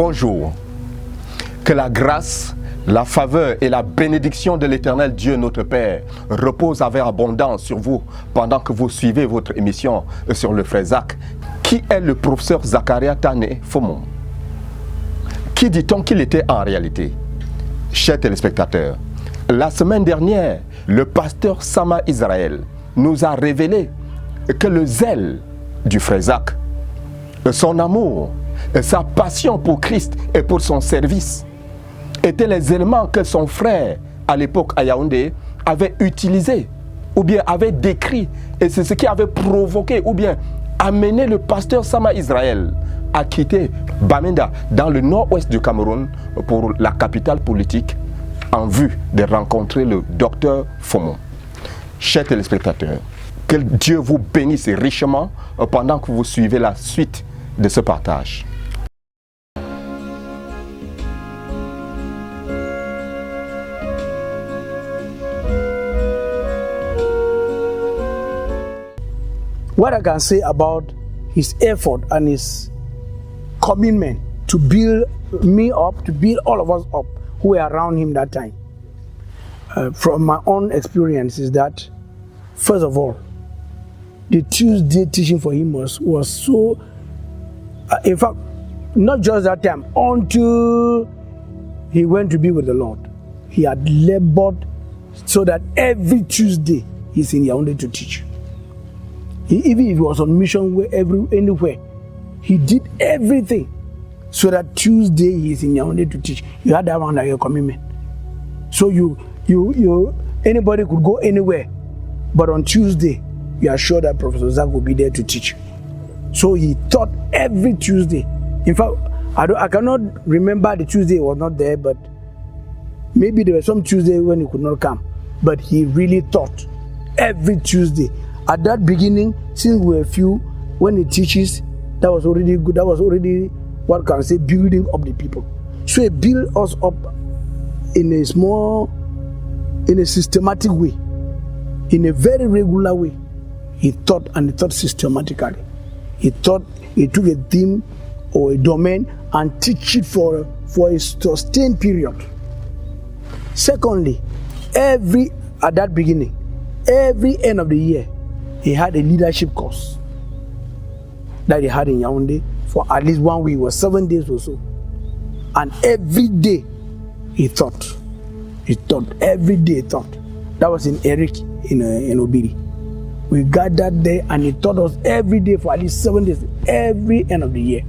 Bonjour. Que la grâce, la faveur et la bénédiction de l'Éternel Dieu notre Père reposent avec abondance sur vous pendant que vous suivez votre émission sur le frère Zach, qui est le professeur Zacharias Fomum. Qui dit-on qu'il était en réalité? Chers téléspectateurs, la semaine dernière, le pasteur Sama Israël nous a révélé que le zèle du frère Zach, son amour, sa passion pour Christ et pour son service étaient les éléments que son frère, à l'époque à Yaoundé, avait utilisés ou bien avait décrit. Et c'est ce qui avait provoqué ou bien amené le pasteur Sama Israël à quitter Bamenda dans le nord-ouest du Cameroun pour la capitale politique en vue de rencontrer le docteur Fomum. Chers téléspectateurs, que Dieu vous bénisse richement pendant que vous suivez la suite de ce partage. What I can say about his effort and his commitment to build me up, to build all of us up who were around him that time. From my own experience is that, first of all, the Tuesday teaching for him was so, in fact, not just that time, until he went to be with the Lord. He had labored so that every Tuesday he's in Yaoundé to teach. Even if he was on mission anywhere, he did everything so that Tuesday he is in Yaoundé to teach. You had that one like your commitment. So anybody could go anywhere, but on Tuesday you are sure that Professor Zach will be there to teach. So he taught every Tuesday. In fact, I cannot remember the Tuesday he was not there, but maybe there was some Tuesday when he could not come. But he really taught every Tuesday. At that beginning, since we were few, when he teaches, that was already good. That was already, what can I say, building up the people. So he built us up in a systematic way, in a very regular way. He taught, and he taught systematically. He took a theme or a domain and teach it for a sustained period. Secondly, at that beginning, every end of the year, he had a leadership course that he had in Yaoundé for at least 1 week or 7 days or so. And every day he taught. Every day he taught. That was in Eric in Obiri. We gathered there and he taught us every day for at least 7 days. Every end of the year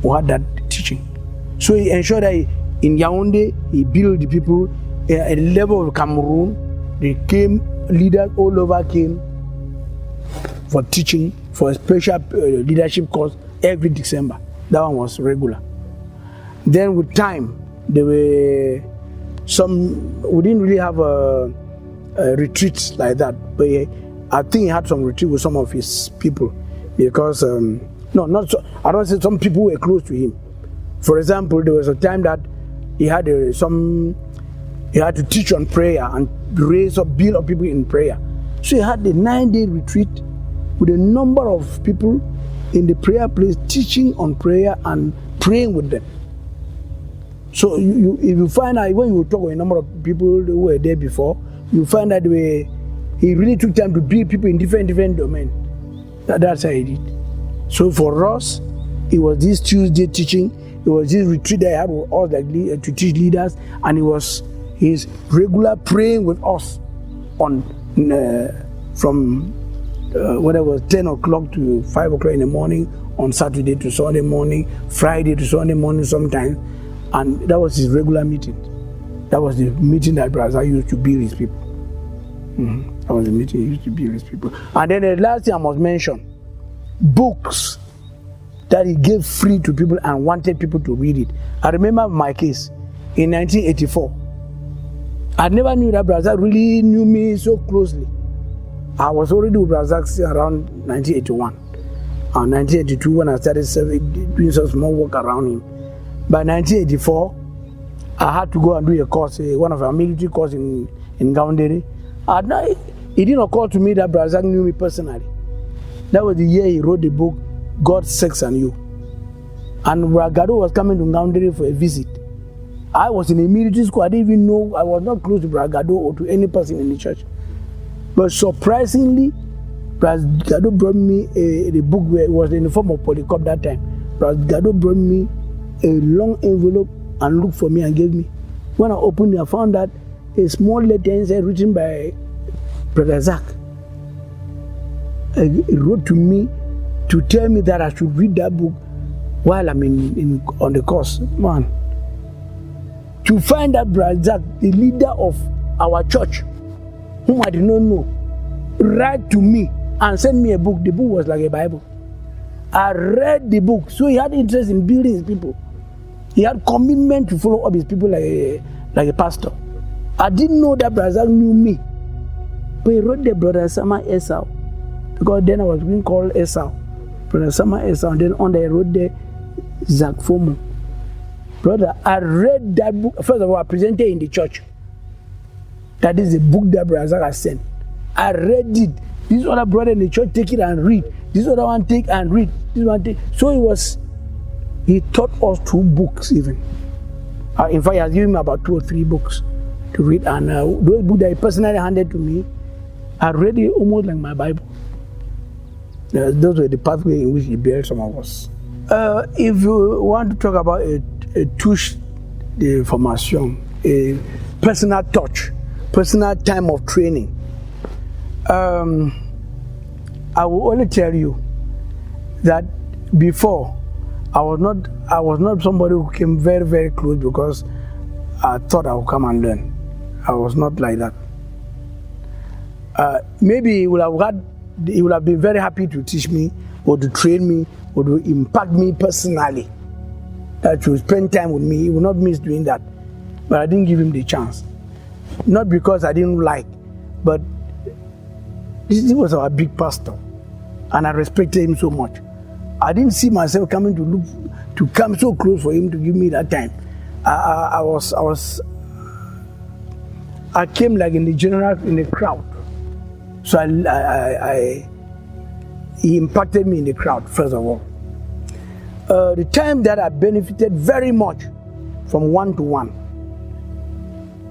we had that teaching. So he ensured that in Yaoundé he built the people at the level of Cameroon. Leaders all over came for teaching, for a special leadership course every December. That one was regular. Then with time, there were we didn't really have a retreat like that, but I think he had some retreat with some of his people because, I don't say some people were close to him. For example, there was a time that he had to teach on prayer and build up people in prayer. So he had a 9-day retreat with a number of people in the prayer place teaching on prayer and praying with them. So if you find out, when you talk with a number of people who were there before, you find that he really took time to build people in different domains. That's how he did. So for us, it was this Tuesday teaching, it was this retreat that he had with us to teach leaders, and it was his regular praying with us on from whatever 10 o'clock to 5 o'clock in the morning, on Saturday to Sunday morning, Friday to Sunday morning sometimes, and that was his regular meeting. That was the meeting that Brother used to build his people. That was the meeting he used to build his people. And then the last thing I must mention, books that he gave free to people and wanted people to read it. I remember my case in 1984. I never knew that Brother really knew me so closely. I was already with Brother around 1981. And 1982 when I started doing some small work around him. By 1984, I had to go and do a course, one of our military course in Gaoundé. It didn't occur to me that Brother knew me personally. That was the year he wrote the book, God, Sex and You. And Bragado was coming to Ngaundere for a visit. I was in a military school. I didn't even know, I was not close to Bragado or to any person in the church. But surprisingly, Bragado brought me the book where it was in the form of Polycop that time. Bragado brought me a long envelope and looked for me and gave me. When I opened it, I found that a small letter inside written by Brother Zach. He wrote to me to tell me that I should read that book while I'm on the course. Man, to find that Brother Zach, the leader of our church, whom I did not know, write to me and send me a book. The book was like a Bible. I read the book, so he had interest in building his people. He had commitment to follow up his people like a pastor. I didn't know that Brother Zach knew me, but he wrote the Brother Sama Esau, because then I was being called Esau, Brother Sama Esau, and then on there I wrote the Zach Fomum. Brother, I read that book. First of all, I presented in the church. That is a book that Brother Zach has sent. I read it. This other brother in the church take it and read. This other one take and read. This one take. So he taught us 2 books even. In fact, he has given me about 2 or 3 books to read. And those books that he personally handed to me, I read it almost like my Bible. Those were the pathway in which he built some of us. If you want to talk about a touche de formation, a personal touch, personal time of training, I will only tell you that before I was not somebody who came very, very close because I thought I would come and learn. I was not like that. Maybe he would have been very happy to teach me or to train me or to impact me personally. That to spend time with me. He would not miss doing that. But I didn't give him the chance. Not because I didn't like, but this was our big pastor. And I respected him so much. I didn't see myself coming to come so close for him to give me that time. I came like in the crowd. So he impacted me in the crowd, first of all. The time that I benefited very much from one-to-one,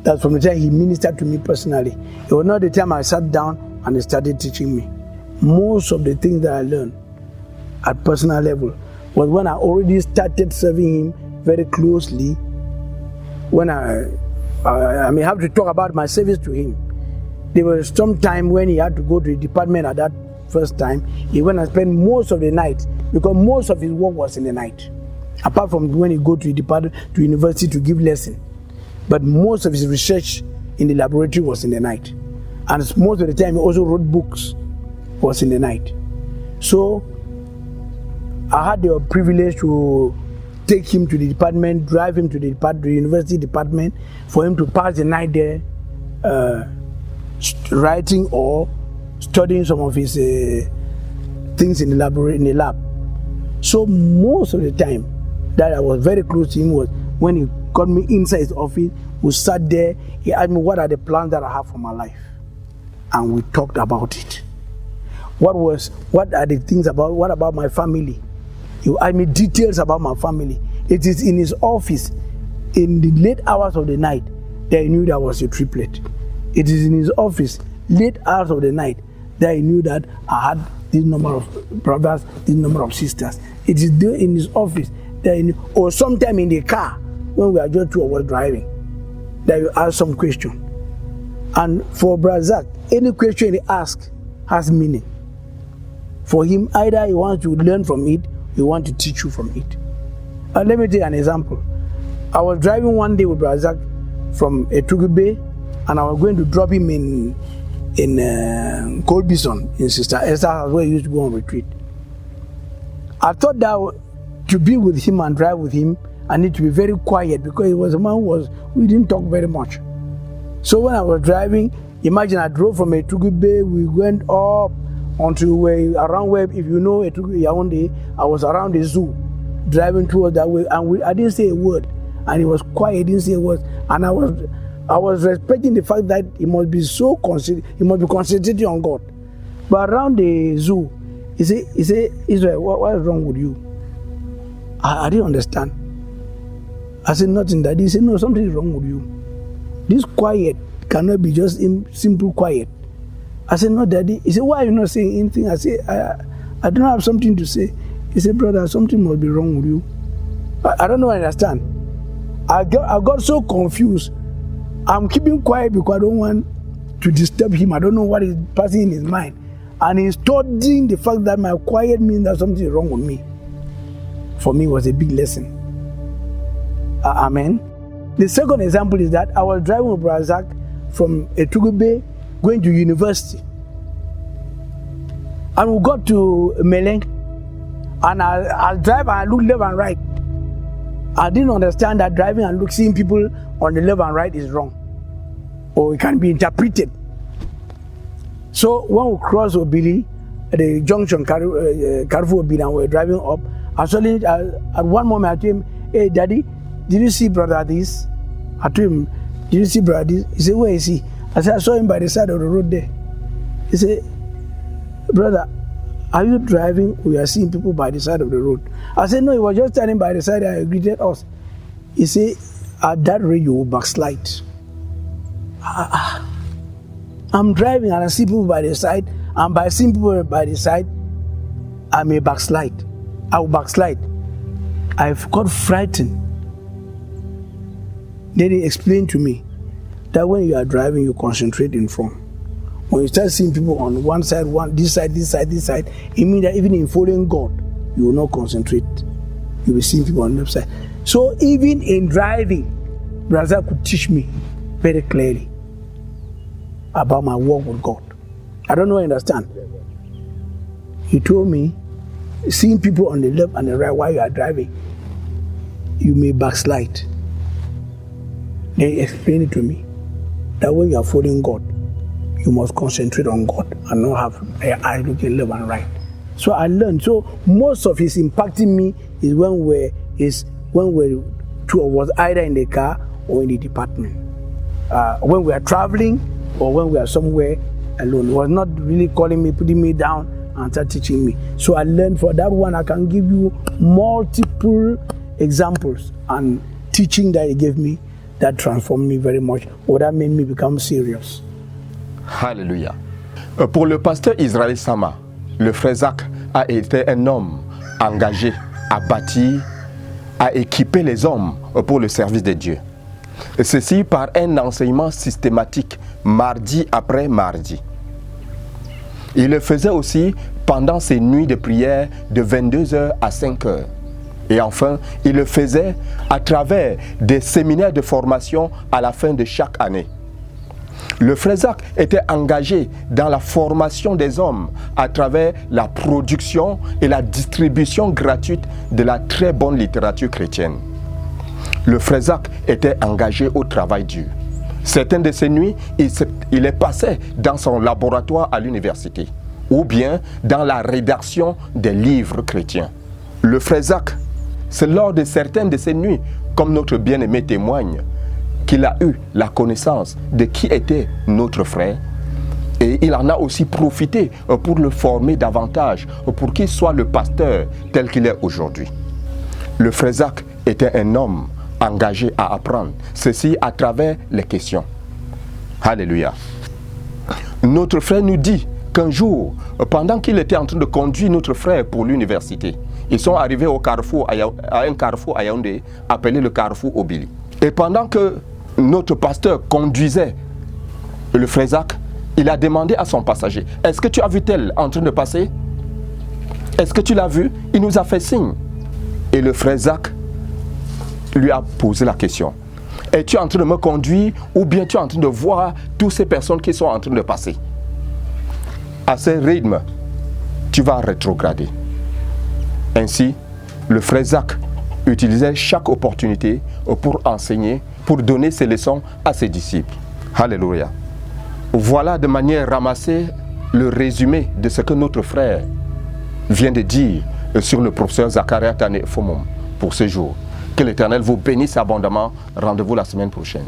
that's from the time he ministered to me personally. It was not the time I sat down and he started teaching me. Most of the things that I learned at personal level was when I already started serving him very closely. When I may have to talk about my service to him. There was some time when he had to go to the department at that first time. He went and spent most of the night because most of his work was in the night. Apart from when he go to the department, to university to give lesson. But most of his research in the laboratory was in the night. And most of the time he also wrote books, was in the night. So I had the privilege to take him to the department, drive him to the university department, for him to pass the night there writing or studying some of his things in the lab. So most of the time that I was very close to him was when he got me inside his office. We sat there, he asked me what are the plans that I have for my life, and we talked about it. What are the things what about my family? He asked me details about my family. It is in his office in the late hours of the night that he knew that I was a triplet. It is in his office late hours of the night that he knew that I had this number of brothers, this number of sisters. It is there in his office that he knew, or sometime in the car when we are just 2 of us driving, that you ask some question. And for Brother Zach, any question he asks has meaning. For him, either he wants to learn from it, he wants to teach you from it. And let me take an example. I was driving one day with Brother Zach from Etugu Bay, and I was going to drop him in Colbison, in Sister Esther's house, where he used to go on retreat. I thought that to be with him and drive with him, I need to be very quiet because he was a man we didn't talk very much. So when I was driving, imagine I drove from Etugu Bay, we went up until around where, if you know Etugu Yaoundé, I was around the zoo, driving towards that way, and I didn't say a word, and he was quiet, he didn't say a word, and I was respecting the fact that he must be concentrating on God. But around the zoo, he said, Israel, what is wrong with you? I didn't understand. I said, nothing, Daddy. He said, no, something is wrong with you. This quiet cannot be just simple quiet. I said, no, Daddy. He said, why are you not saying anything? I said, I don't have something to say. He said, brother, something must be wrong with you. I don't know, I understand. I got so confused. I'm keeping quiet because I don't want to disturb him. I don't know what is passing in his mind. And he's studying the fact that my quiet means that something is wrong with me. For me, it was a big lesson. Amen. The second example is that I was driving with Brother Zach from Etugube going to university. And we got to Meleng. And I drive and I look left and right. I didn't understand that driving and seeing people on the left and right is wrong. Or it can be interpreted. So when we crossed Obili, at the junction, Carrefour Obili, and we were driving up, I suddenly, at one moment I told him, hey, Daddy, did you see brother this? I told him, did you see brother this? He said, where is he? I said, I saw him by the side of the road there. He said, brother, are you driving? We are seeing people by the side of the road. I said, no, he was just standing by the side and he greeted us. He said, at that rate, you will backslide. I'm driving and I see people by the side, and by seeing people by the side, I may backslide. I will backslide. I got frightened. Then he explained to me that when you are driving, you concentrate in front. When you start seeing people on one side, this side, it means that even in following God, you will not concentrate. You will see people on the left side. So even in driving, Brother could teach me very clearly about my walk with God. I don't know, I understand. He told me, seeing people on the left and the right while you are driving, you may backslide. Then he explained it to me, that when you are following God, you must concentrate on God and not have your eyes looking left and right. So I learned. So most of his impacting me is when we're two of us either in the car or in the department. When we are traveling or when we are somewhere alone. He was not really calling me, putting me down and start teaching me. So I learned. For that one, I can give you multiple examples and teaching that he gave me that transformed me very much, or that made me become serious. Alléluia. Pour le pasteur Israël Sama, le frère Zach a été un homme engagé à bâtir, à équiper les hommes pour le service de Dieu. Et ceci par un enseignement systématique, mardi après mardi. Il le faisait aussi pendant ses nuits de prière de 22h à 5h. Et enfin, il le faisait à travers des séminaires de formation à la fin de chaque année. Le frère Zach était engagé dans la formation des hommes à travers la production et la distribution gratuite de la très bonne littérature chrétienne. Le frère Zach était engagé au travail dur. Certaines de ces nuits, il les passait dans son laboratoire à l'université ou bien dans la rédaction des livres chrétiens. Le frère Zach, c'est lors de certaines de ces nuits, comme notre bien-aimé témoigne, qu'il a eu la connaissance de qui était notre frère. Et il en a aussi profité pour le former davantage, pour qu'il soit le pasteur tel qu'il est aujourd'hui. Le frère Zach était un homme engagé à apprendre, ceci à travers les questions. Alléluia. Notre frère nous dit qu'un jour, pendant qu'il était en train de conduire notre frère pour l'université, ils sont arrivés au carrefour, à un carrefour à Yaoundé, appelé le carrefour Obili. Et pendant que notre pasteur conduisait le frère Zach, il a demandé à son passager, est-ce que tu as vu tel en train de passer? Est-ce que tu l'as vu? Il nous a fait signe. Et le frère Zach lui a posé la question, es-tu en train de me conduire ou bien tu es en train de voir toutes ces personnes qui sont en train de passer? À ce rythme, tu vas rétrograder. Ainsi, le frère Zach utilisait chaque opportunité pour enseigner, pour donner ses leçons à ses disciples. Alléluia. Voilà de manière ramassée le résumé de ce que notre frère vient de dire sur le professeur Zacharias Fomum pour ce jour. Que l'Éternel vous bénisse abondamment. Rendez-vous la semaine prochaine.